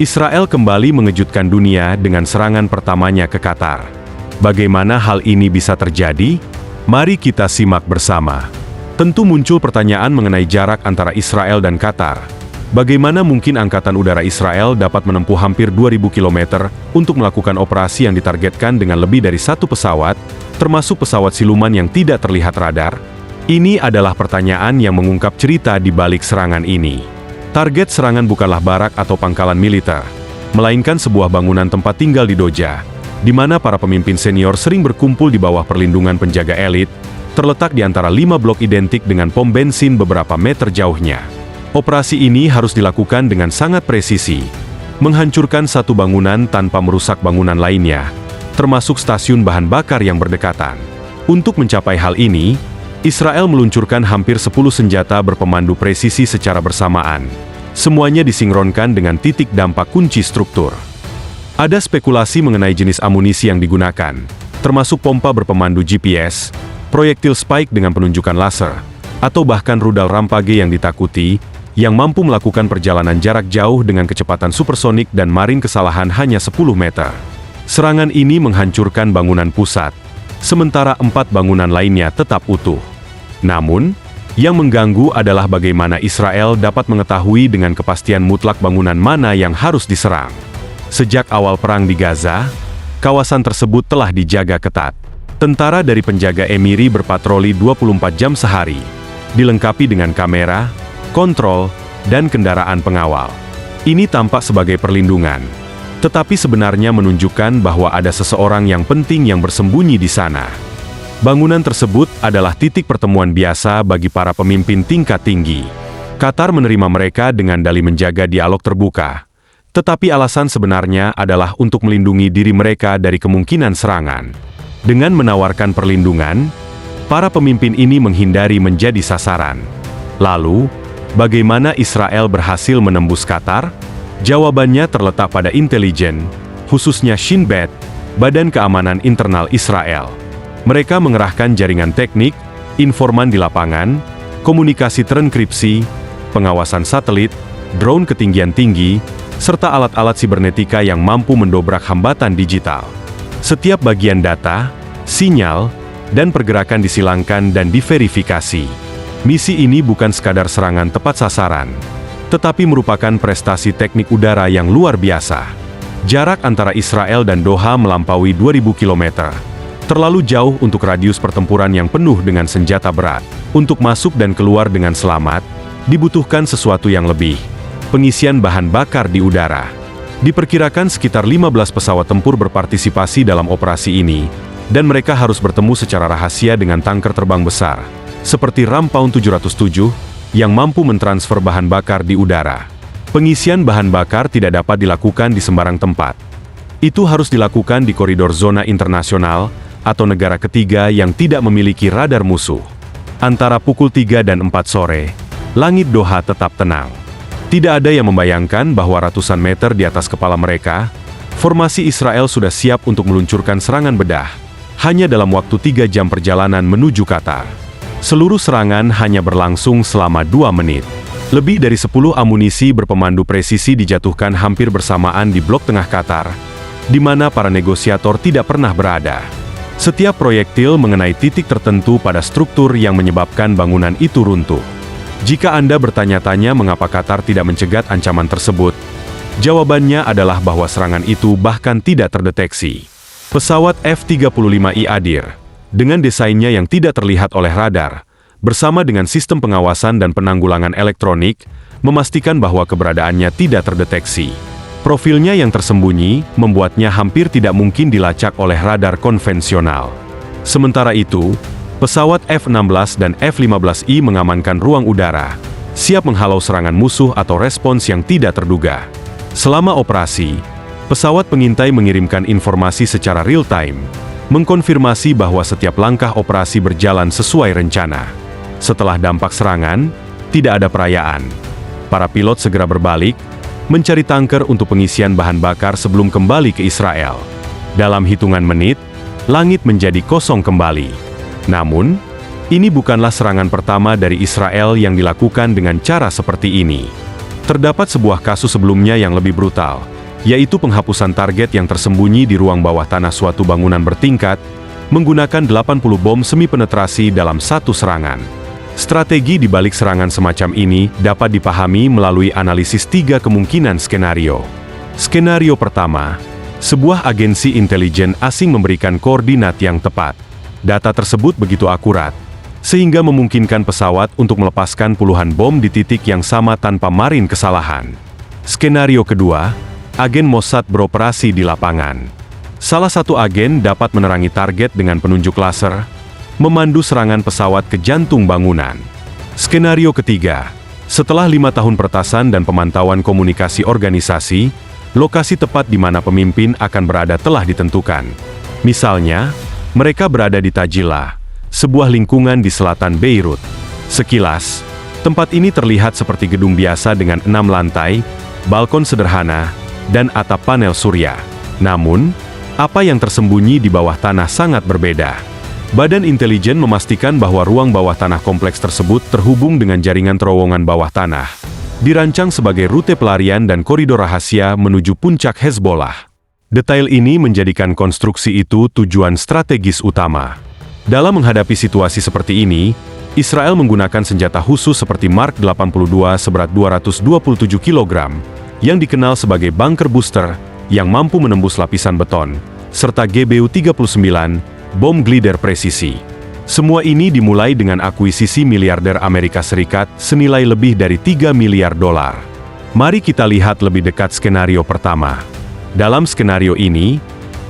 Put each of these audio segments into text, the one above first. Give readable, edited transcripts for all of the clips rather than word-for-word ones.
Israel kembali mengejutkan dunia dengan serangan pertamanya ke Qatar. Bagaimana hal ini bisa terjadi? Mari kita simak bersama. Tentu muncul pertanyaan mengenai jarak antara Israel dan Qatar. Bagaimana mungkin Angkatan Udara Israel dapat menempuh hampir 2.000 km untuk melakukan operasi yang ditargetkan dengan lebih dari satu pesawat, termasuk pesawat siluman yang tidak terlihat radar? Ini adalah pertanyaan yang mengungkap cerita di balik serangan ini. Target serangan bukanlah barak atau pangkalan militer, melainkan sebuah bangunan tempat tinggal di Doja, di mana para pemimpin senior sering berkumpul di bawah perlindungan penjaga elit, terletak di antara 5 blok identik dengan pom bensin beberapa meter jauhnya. Operasi ini harus dilakukan dengan sangat presisi, menghancurkan satu bangunan tanpa merusak bangunan lainnya, termasuk stasiun bahan bakar yang berdekatan. Untuk mencapai hal ini, Israel meluncurkan hampir 10 senjata berpemandu presisi secara bersamaan. Semuanya disinkronkan dengan titik dampak kunci struktur. Ada spekulasi mengenai jenis amunisi yang digunakan, termasuk pompa berpemandu GPS, proyektil spike dengan penunjukan laser, atau bahkan rudal rampage yang ditakuti, yang mampu melakukan perjalanan jarak jauh dengan kecepatan supersonik dan marin kesalahan hanya 10 meter. Serangan ini menghancurkan bangunan pusat, sementara 4 bangunan lainnya tetap utuh. Namun, yang mengganggu adalah bagaimana Israel dapat mengetahui dengan kepastian mutlak bangunan mana yang harus diserang. Sejak awal perang di Gaza, kawasan tersebut telah dijaga ketat. Tentara dari penjaga Emiri berpatroli 24 jam sehari, dilengkapi dengan kamera, kontrol, dan kendaraan pengawal. Ini tampak sebagai perlindungan, tetapi sebenarnya menunjukkan bahwa ada seseorang yang penting yang bersembunyi di sana. Bangunan tersebut adalah titik pertemuan biasa bagi para pemimpin tingkat tinggi. Qatar menerima mereka dengan dalih menjaga dialog terbuka. Tetapi alasan sebenarnya adalah untuk melindungi diri mereka dari kemungkinan serangan. Dengan menawarkan perlindungan, para pemimpin ini menghindari menjadi sasaran. Lalu, bagaimana Israel berhasil menembus Qatar? Jawabannya terletak pada intelijen, khususnya Shin Bet, Badan Keamanan Internal Israel. Mereka mengerahkan jaringan teknik, informan di lapangan, komunikasi terenkripsi, pengawasan satelit, drone ketinggian tinggi, serta alat-alat sibernetika yang mampu mendobrak hambatan digital. Setiap bagian data, sinyal, dan pergerakan disilangkan dan diverifikasi. Misi ini bukan sekadar serangan tepat sasaran, tetapi merupakan prestasi teknik udara yang luar biasa. Jarak antara Israel dan Doha melampaui 2.000 km. Terlalu jauh untuk radius pertempuran yang penuh dengan senjata berat. Untuk masuk dan keluar dengan selamat, dibutuhkan sesuatu yang lebih. Pengisian bahan bakar di udara. Diperkirakan sekitar 15 pesawat tempur berpartisipasi dalam operasi ini, dan mereka harus bertemu secara rahasia dengan tanker terbang besar, seperti Ram Pound 707, yang mampu mentransfer bahan bakar di udara. Pengisian bahan bakar tidak dapat dilakukan di sembarang tempat. Itu harus dilakukan di koridor zona internasional, atau negara ketiga yang tidak memiliki radar musuh. Antara pukul 3 dan 4 sore, langit Doha tetap tenang. Tidak ada yang membayangkan bahwa ratusan meter di atas kepala mereka, formasi Israel sudah siap untuk meluncurkan serangan bedah, hanya dalam waktu 3 jam perjalanan menuju Qatar. Seluruh serangan hanya berlangsung selama 2 menit. Lebih dari 10 amunisi berpemandu presisi dijatuhkan hampir bersamaan di blok tengah Qatar, di mana para negosiator tidak pernah berada. Setiap proyektil mengenai titik tertentu pada struktur yang menyebabkan bangunan itu runtuh. Jika Anda bertanya-tanya mengapa Qatar tidak mencegat ancaman tersebut, jawabannya adalah bahwa serangan itu bahkan tidak terdeteksi. Pesawat F-35I Adir, dengan desainnya yang tidak terlihat oleh radar, bersama dengan sistem pengawasan dan penanggulangan elektronik, memastikan bahwa keberadaannya tidak terdeteksi. Profilnya yang tersembunyi, membuatnya hampir tidak mungkin dilacak oleh radar konvensional. Sementara itu, pesawat F-16 dan F-15I mengamankan ruang udara, siap menghalau serangan musuh atau respons yang tidak terduga. Selama operasi, pesawat pengintai mengirimkan informasi secara real-time, mengkonfirmasi bahwa setiap langkah operasi berjalan sesuai rencana. Setelah dampak serangan, tidak ada perayaan. Para pilot segera berbalik, mencari tanker untuk pengisian bahan bakar sebelum kembali ke Israel. Dalam hitungan menit, langit menjadi kosong kembali. Namun, ini bukanlah serangan pertama dari Israel yang dilakukan dengan cara seperti ini. Terdapat sebuah kasus sebelumnya yang lebih brutal, yaitu penghapusan target yang tersembunyi di ruang bawah tanah suatu bangunan bertingkat, menggunakan 80 bom semi-penetrasi dalam satu serangan. Strategi di balik serangan semacam ini dapat dipahami melalui analisis 3 kemungkinan skenario. Skenario pertama, sebuah agensi intelijen asing memberikan koordinat yang tepat. Data tersebut begitu akurat, sehingga memungkinkan pesawat untuk melepaskan puluhan bom di titik yang sama tanpa marin kesalahan. Skenario kedua, agen Mossad beroperasi di lapangan. Salah satu agen dapat menerangi target dengan penunjuk laser, memandu serangan pesawat ke jantung bangunan. Skenario ketiga, setelah 5 tahun pertasan dan pemantauan komunikasi organisasi, lokasi tepat di mana pemimpin akan berada telah ditentukan. Misalnya, mereka berada di Tajila, sebuah lingkungan di selatan Beirut. Sekilas, tempat ini terlihat seperti gedung biasa dengan 6 lantai, balkon sederhana, dan atap panel surya. Namun, apa yang tersembunyi di bawah tanah sangat berbeda. Badan intelijen memastikan bahwa ruang bawah tanah kompleks tersebut terhubung dengan jaringan terowongan bawah tanah. Dirancang sebagai rute pelarian dan koridor rahasia menuju puncak Hezbollah. Detail ini menjadikan konstruksi itu tujuan strategis utama. Dalam menghadapi situasi seperti ini, Israel menggunakan senjata khusus seperti Mark 82 seberat 227 kg, yang dikenal sebagai bunker booster, yang mampu menembus lapisan beton, serta GBU-39, bom glider presisi. Semua ini dimulai dengan akuisisi miliarder Amerika Serikat senilai lebih dari 3 miliar dolar. Mari kita lihat lebih dekat skenario pertama. Dalam skenario ini,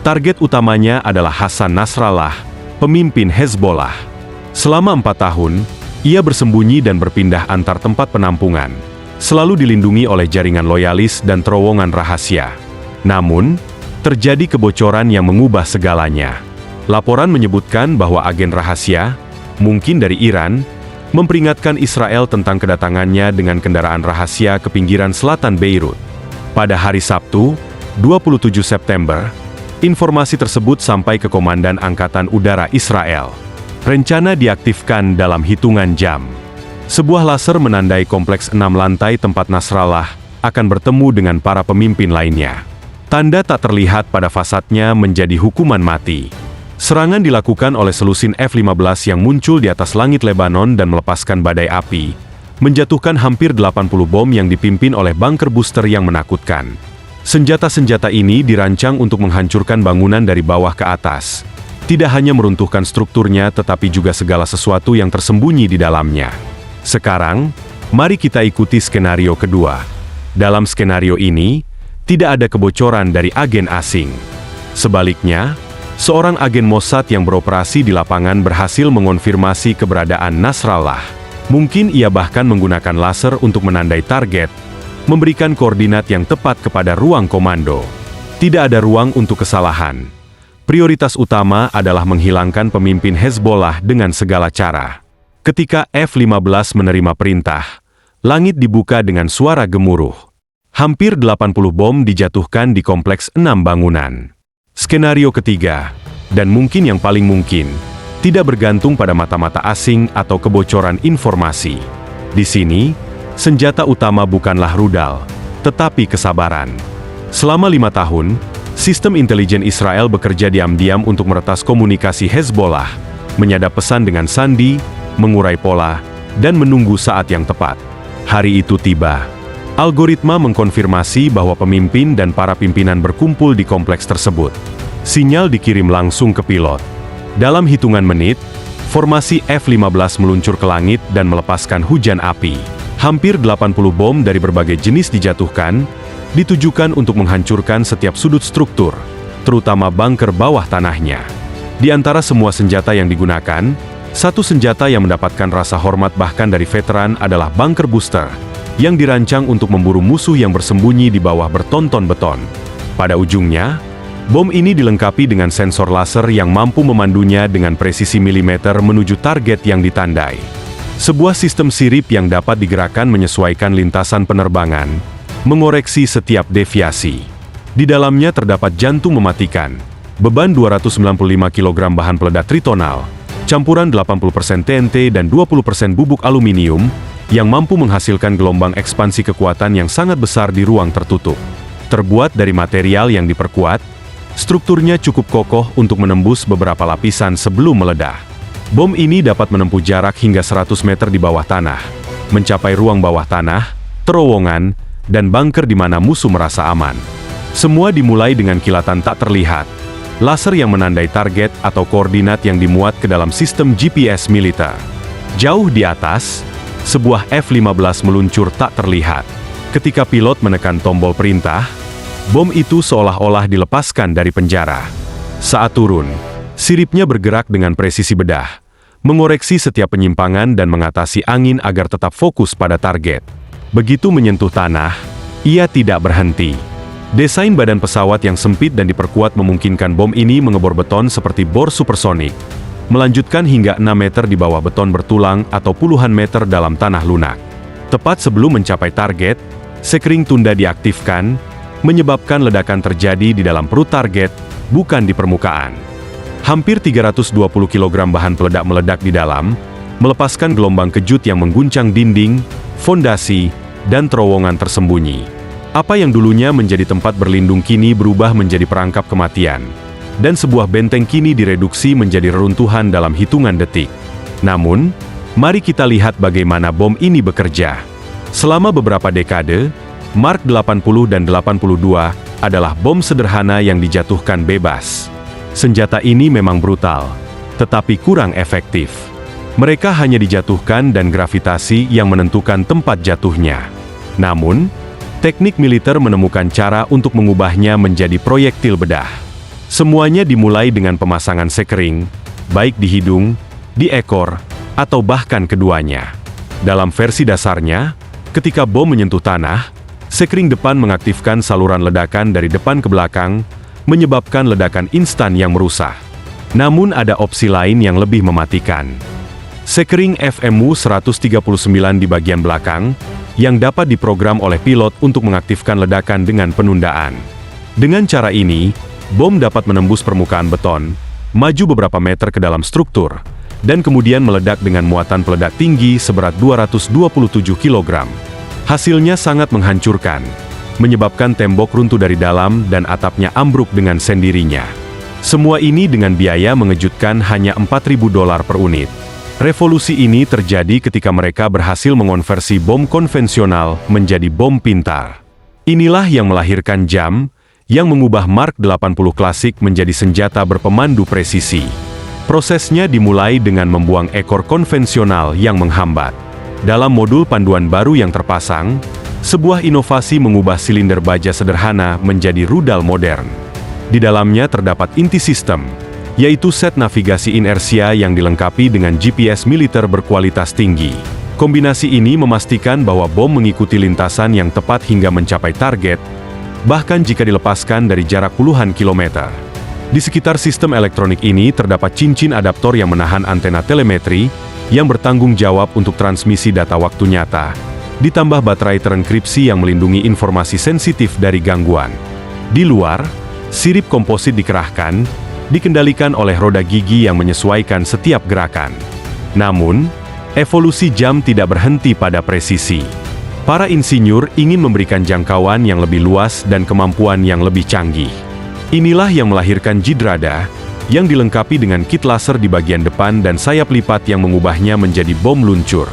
target utamanya adalah Hasan Nasrallah, pemimpin Hezbollah. Selama 4 tahun, ia bersembunyi dan berpindah antar tempat penampungan, selalu dilindungi oleh jaringan loyalis dan terowongan rahasia. Namun, terjadi kebocoran yang mengubah segalanya. Laporan menyebutkan bahwa agen rahasia, mungkin dari Iran, memperingatkan Israel tentang kedatangannya dengan kendaraan rahasia ke pinggiran selatan Beirut. Pada hari Sabtu, 27 September, informasi tersebut sampai ke Komandan Angkatan Udara Israel. Rencana diaktifkan dalam hitungan jam. Sebuah laser menandai kompleks 6 lantai tempat Nasrallah akan bertemu dengan para pemimpin lainnya. Tanda tak terlihat pada fasadnya menjadi hukuman mati. Serangan dilakukan oleh selusin F-15 yang muncul di atas langit Lebanon dan melepaskan badai api, menjatuhkan hampir 80 bom yang dipimpin oleh bunker booster yang menakutkan. Senjata-senjata ini dirancang untuk menghancurkan bangunan dari bawah ke atas. Tidak hanya meruntuhkan strukturnya tetapi juga segala sesuatu yang tersembunyi di dalamnya. Sekarang, mari kita ikuti skenario kedua. Dalam skenario ini, tidak ada kebocoran dari agen asing. Sebaliknya, seorang agen Mossad yang beroperasi di lapangan berhasil mengonfirmasi keberadaan Nasrallah. Mungkin ia bahkan menggunakan laser untuk menandai target, memberikan koordinat yang tepat kepada ruang komando. Tidak ada ruang untuk kesalahan. Prioritas utama adalah menghilangkan pemimpin Hezbollah dengan segala cara. Ketika F-15 menerima perintah, langit dibuka dengan suara gemuruh. Hampir 80 bom dijatuhkan di kompleks 6 bangunan. Skenario ketiga, dan mungkin yang paling mungkin, tidak bergantung pada mata-mata asing atau kebocoran informasi. Di sini, senjata utama bukanlah rudal, tetapi kesabaran. Selama 5 tahun, sistem intelijen Israel bekerja diam-diam untuk meretas komunikasi Hezbollah, menyadap pesan dengan sandi, mengurai pola, dan menunggu saat yang tepat. Hari itu tiba. Algoritma mengkonfirmasi bahwa pemimpin dan para pimpinan berkumpul di kompleks tersebut. Sinyal dikirim langsung ke pilot. Dalam hitungan menit, formasi F-15 meluncur ke langit dan melepaskan hujan api. Hampir 80 bom dari berbagai jenis dijatuhkan, ditujukan untuk menghancurkan setiap sudut struktur, terutama bunker bawah tanahnya. Di antara semua senjata yang digunakan, satu senjata yang mendapatkan rasa hormat bahkan dari veteran adalah bunker booster, yang dirancang untuk memburu musuh yang bersembunyi di bawah bertonton beton. Pada ujungnya, bom ini dilengkapi dengan sensor laser yang mampu memandunya dengan presisi milimeter menuju target yang ditandai. Sebuah sistem sirip yang dapat digerakkan menyesuaikan lintasan penerbangan, mengoreksi setiap deviasi. Di dalamnya terdapat jantung mematikan, beban 295 kg bahan peledak tritonal, campuran 80% TNT dan 20% bubuk aluminium, yang mampu menghasilkan gelombang ekspansi kekuatan yang sangat besar di ruang tertutup. Terbuat dari material yang diperkuat, strukturnya cukup kokoh untuk menembus beberapa lapisan sebelum meledak. Bom ini dapat menempuh jarak hingga 100 meter di bawah tanah, mencapai ruang bawah tanah, terowongan, dan bunker di mana musuh merasa aman. Semua dimulai dengan kilatan tak terlihat, laser yang menandai target atau koordinat yang dimuat ke dalam sistem GPS militer. Jauh di atas, sebuah F-15 meluncur tak terlihat. Ketika pilot menekan tombol perintah, bom itu seolah-olah dilepaskan dari penjara. Saat turun, siripnya bergerak dengan presisi bedah, mengoreksi setiap penyimpangan dan mengatasi angin agar tetap fokus pada target. Begitu menyentuh tanah, ia tidak berhenti. Desain badan pesawat yang sempit dan diperkuat memungkinkan bom ini mengebor beton seperti bor supersonik, melanjutkan hingga 6 meter di bawah beton bertulang atau puluhan meter dalam tanah lunak. Tepat sebelum mencapai target, sekring tunda diaktifkan, menyebabkan ledakan terjadi di dalam perut target, bukan di permukaan. Hampir 320 kg bahan peledak meledak di dalam, melepaskan gelombang kejut yang mengguncang dinding, fondasi, dan terowongan tersembunyi. Apa yang dulunya menjadi tempat berlindung kini berubah menjadi perangkap kematian, dan sebuah benteng kini direduksi menjadi reruntuhan dalam hitungan detik. Namun, mari kita lihat bagaimana bom ini bekerja. Selama beberapa dekade, Mark 80 dan 82 adalah bom sederhana yang dijatuhkan bebas. Senjata ini memang brutal, tetapi kurang efektif. Mereka hanya dijatuhkan dan gravitasi yang menentukan tempat jatuhnya. Namun, teknik militer menemukan cara untuk mengubahnya menjadi proyektil bedah. Semuanya dimulai dengan pemasangan sekring, baik di hidung, di ekor, atau bahkan keduanya. Dalam versi dasarnya, ketika bom menyentuh tanah, sekring depan mengaktifkan saluran ledakan dari depan ke belakang, menyebabkan ledakan instan yang merusak. Namun ada opsi lain yang lebih mematikan. Sekring FMU 139 di bagian belakang, yang dapat diprogram oleh pilot untuk mengaktifkan ledakan dengan penundaan. Dengan cara ini, bom dapat menembus permukaan beton, maju beberapa meter ke dalam struktur, dan kemudian meledak dengan muatan peledak tinggi seberat 227 kg. Hasilnya sangat menghancurkan, menyebabkan tembok runtuh dari dalam dan atapnya ambruk dengan sendirinya. Semua ini dengan biaya mengejutkan hanya $4.000 per unit. Revolusi ini terjadi ketika mereka berhasil mengonversi bom konvensional menjadi bom pintar. Inilah yang melahirkan jam, yang mengubah Mark 80 klasik menjadi senjata berpemandu presisi. Prosesnya dimulai dengan membuang ekor konvensional yang menghambat. Dalam modul panduan baru yang terpasang, sebuah inovasi mengubah silinder baja sederhana menjadi rudal modern. Di dalamnya terdapat inti sistem, yaitu set navigasi inersia yang dilengkapi dengan GPS militer berkualitas tinggi. Kombinasi ini memastikan bahwa bom mengikuti lintasan yang tepat hingga mencapai target, bahkan jika dilepaskan dari jarak puluhan kilometer. Di sekitar sistem elektronik ini terdapat cincin adaptor yang menahan antena telemetri, yang bertanggung jawab untuk transmisi data waktu nyata, ditambah baterai terenkripsi yang melindungi informasi sensitif dari gangguan. Di luar, sirip komposit dikerahkan, dikendalikan oleh roda gigi yang menyesuaikan setiap gerakan. Namun, evolusi jam tidak berhenti pada presisi. Para insinyur ingin memberikan jangkauan yang lebih luas dan kemampuan yang lebih canggih. Inilah yang melahirkan Jidrada, yang dilengkapi dengan kit laser di bagian depan dan sayap lipat yang mengubahnya menjadi bom luncur.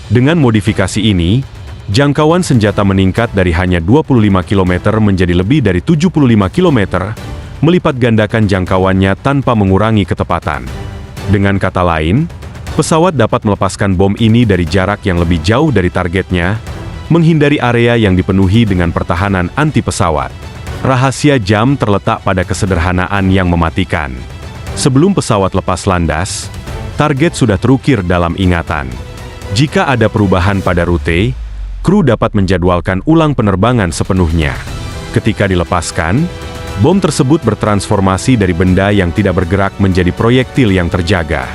Dengan modifikasi ini, jangkauan senjata meningkat dari hanya 25 km menjadi lebih dari 75 km, melipat gandakan jangkauannya tanpa mengurangi ketepatan. Dengan kata lain, pesawat dapat melepaskan bom ini dari jarak yang lebih jauh dari targetnya, menghindari area yang dipenuhi dengan pertahanan anti pesawat. Rahasia jam terletak pada kesederhanaan yang mematikan. Sebelum pesawat lepas landas, target sudah terukir dalam ingatan. Jika ada perubahan pada rute, kru dapat menjadwalkan ulang penerbangan sepenuhnya. Ketika dilepaskan, bom tersebut bertransformasi dari benda yang tidak bergerak menjadi proyektil yang terjaga.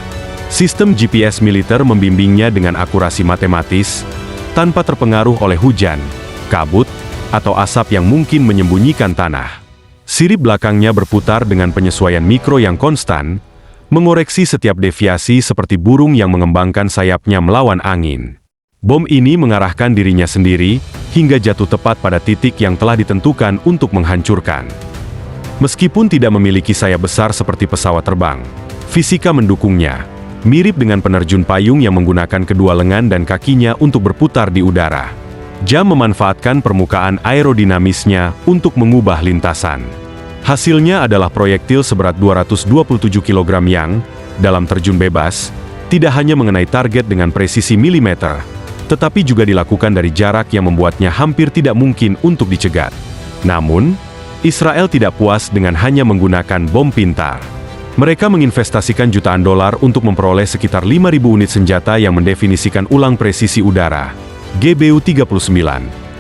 Sistem GPS militer membimbingnya dengan akurasi matematis, tanpa terpengaruh oleh hujan, kabut, atau asap yang mungkin menyembunyikan tanah. Sirip belakangnya berputar dengan penyesuaian mikro yang konstan, mengoreksi setiap deviasi seperti burung yang mengembangkan sayapnya melawan angin. Bom ini mengarahkan dirinya sendiri, hingga jatuh tepat pada titik yang telah ditentukan untuk menghancurkan. Meskipun tidak memiliki sayap besar seperti pesawat terbang, fisika mendukungnya. Mirip dengan penerjun payung yang menggunakan kedua lengan dan kakinya untuk berputar di udara. Jam memanfaatkan permukaan aerodinamisnya untuk mengubah lintasan. Hasilnya adalah proyektil seberat 227 kg yang, dalam terjun bebas, tidak hanya mengenai target dengan presisi milimeter, tetapi juga dilakukan dari jarak yang membuatnya hampir tidak mungkin untuk dicegat. Namun, Israel tidak puas dengan hanya menggunakan bom pintar. Mereka menginvestasikan jutaan dolar untuk memperoleh sekitar 5.000 unit senjata yang mendefinisikan ulang presisi udara, GBU-39,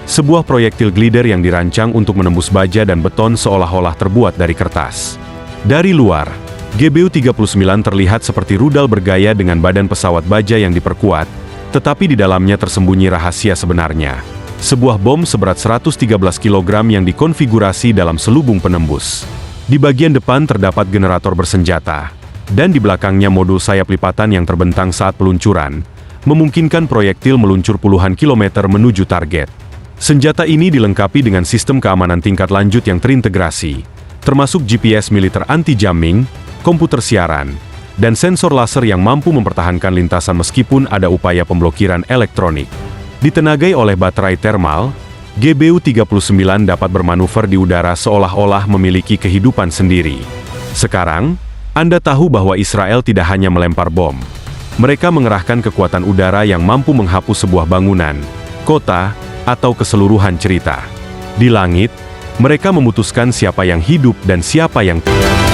sebuah proyektil glider yang dirancang untuk menembus baja dan beton seolah-olah terbuat dari kertas. Dari luar, GBU-39 terlihat seperti rudal bergaya dengan badan pesawat baja yang diperkuat, tetapi di dalamnya tersembunyi rahasia sebenarnya. Sebuah bom seberat 113 kg yang dikonfigurasi dalam selubung penembus. Di bagian depan terdapat generator bersenjata, dan di belakangnya modul sayap lipatan yang terbentang saat peluncuran, memungkinkan proyektil meluncur puluhan kilometer menuju target. Senjata ini dilengkapi dengan sistem keamanan tingkat lanjut yang terintegrasi, termasuk GPS militer anti-jamming, komputer siaran, dan sensor laser yang mampu mempertahankan lintasan meskipun ada upaya pemblokiran elektronik. Ditenagai oleh baterai termal, GBU-39 dapat bermanuver di udara seolah-olah memiliki kehidupan sendiri. Sekarang, Anda tahu bahwa Israel tidak hanya melempar bom. Mereka mengerahkan kekuatan udara yang mampu menghapus sebuah bangunan, kota, atau keseluruhan cerita. Di langit, mereka memutuskan siapa yang hidup dan siapa yang tidak.